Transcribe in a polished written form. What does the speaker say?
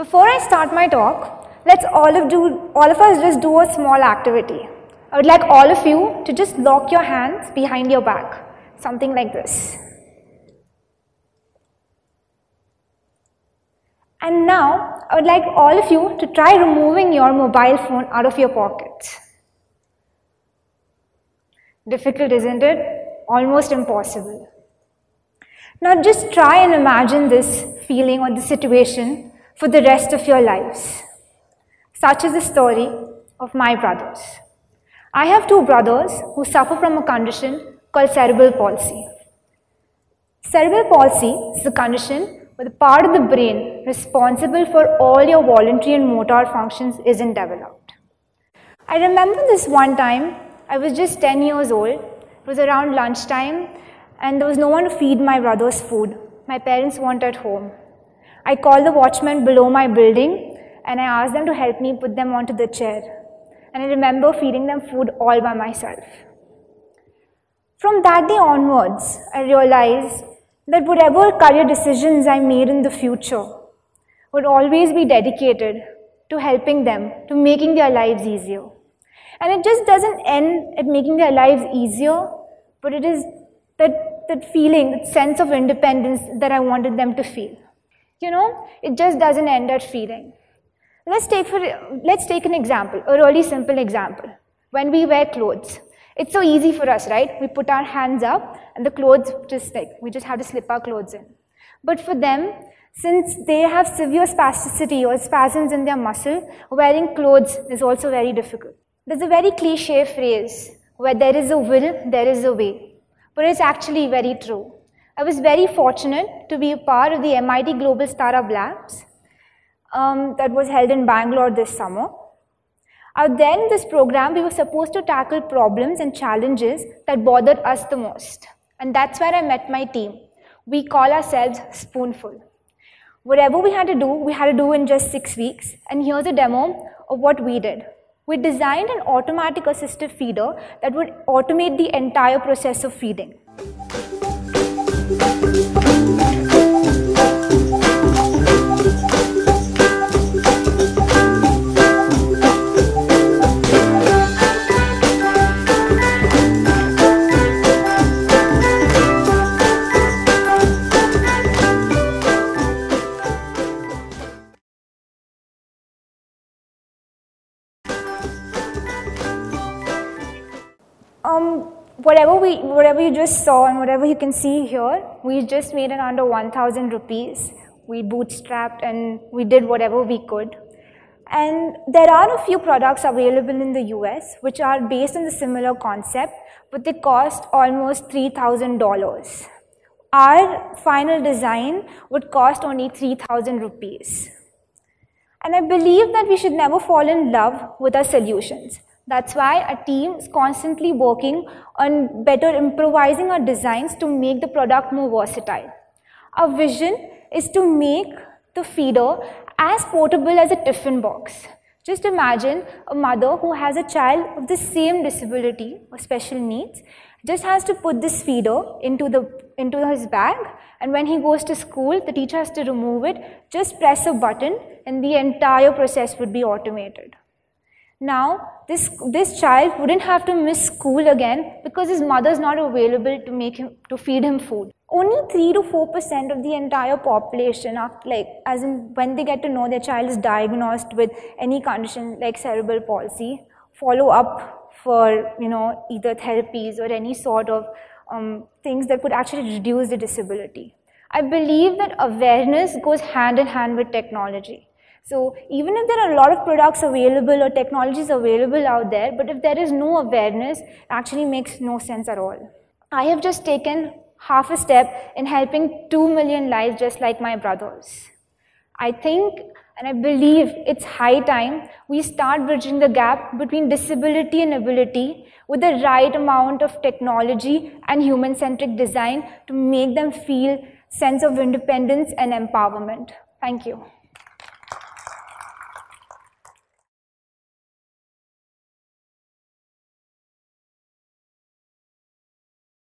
Before I start my talk, let's all of us just do a small activity. I would like all of you to just lock your hands behind your back, something like this. And now, I would like all of you to try removing your mobile phone out of your pockets. Difficult, isn't it? Almost impossible. Now just try and imagine this feeling or the situation for the rest of your lives. Such is the story of my brothers. I have two brothers who suffer from a condition called cerebral palsy. Cerebral palsy is a condition where the part of the brain responsible for all your voluntary and motor functions isn't developed. I remember this one time, I was just 10 years old. It was around lunchtime and there was no one to feed my brothers food. My parents weren't at home. I called the watchman below my building and I asked them to help me put them onto the chair. And I remember feeding them food all by myself. From that day onwards, I realized that whatever career decisions I made in the future would always be dedicated to helping them, to making their lives easier. And it just doesn't end at making their lives easier, but it is that feeling, that sense of independence that I wanted them to feel. You know, it just doesn't end at feeling. Let's take an example, a really simple example. When we wear clothes, it's so easy for us, right? We put our hands up and the clothes we just have to slip our clothes in. But for them, since they have severe spasticity or spasms in their muscle, wearing clothes is also very difficult. There's a very cliche phrase, where there is a will, there is a way. But it's actually very true. I was very fortunate to be a part of the MIT Global Startup Labs that was held in Bangalore this summer. Out there in this program, we were supposed to tackle problems and challenges that bothered us the most. And that's where I met my team. We call ourselves Spoonful. Whatever we had to do in just 6 weeks. And here's a demo of what we did. We designed an automatic assistive feeder that would automate the entire process of feeding. Whatever you just saw and whatever you can see here, we just made it under 1,000 rupees. We bootstrapped and we did whatever we could. And there are a few products available in the US which are based on the similar concept, but they cost almost $3,000. Our final design would cost only 3,000 rupees. And I believe that we should never fall in love with our solutions. That's why our team is constantly working on better improvising our designs to make the product more versatile. Our vision is to make the feeder as portable as a tiffin box. Just imagine a mother who has a child of the same disability or special needs, just has to put this feeder into his bag, and when he goes to school, the teacher has to remove it, just press a button, and the entire process would be automated. Now, this child wouldn't have to miss school again because his mother is not available to feed him food. Only 3 to 4% of the entire population, when they get to know their child is diagnosed with any condition like cerebral palsy, follow up for either therapies or any sort of things that could actually reduce the disability. I believe that awareness goes hand in hand with technology. So even if there are a lot of products available or technologies available out there, but if there is no awareness, it actually makes no sense at all. I have just taken half a step in helping 2 million lives just like my brothers. I think and I believe it's high time we start bridging the gap between disability and ability with the right amount of technology and human-centric design to make them feel sense of independence and empowerment. Thank you.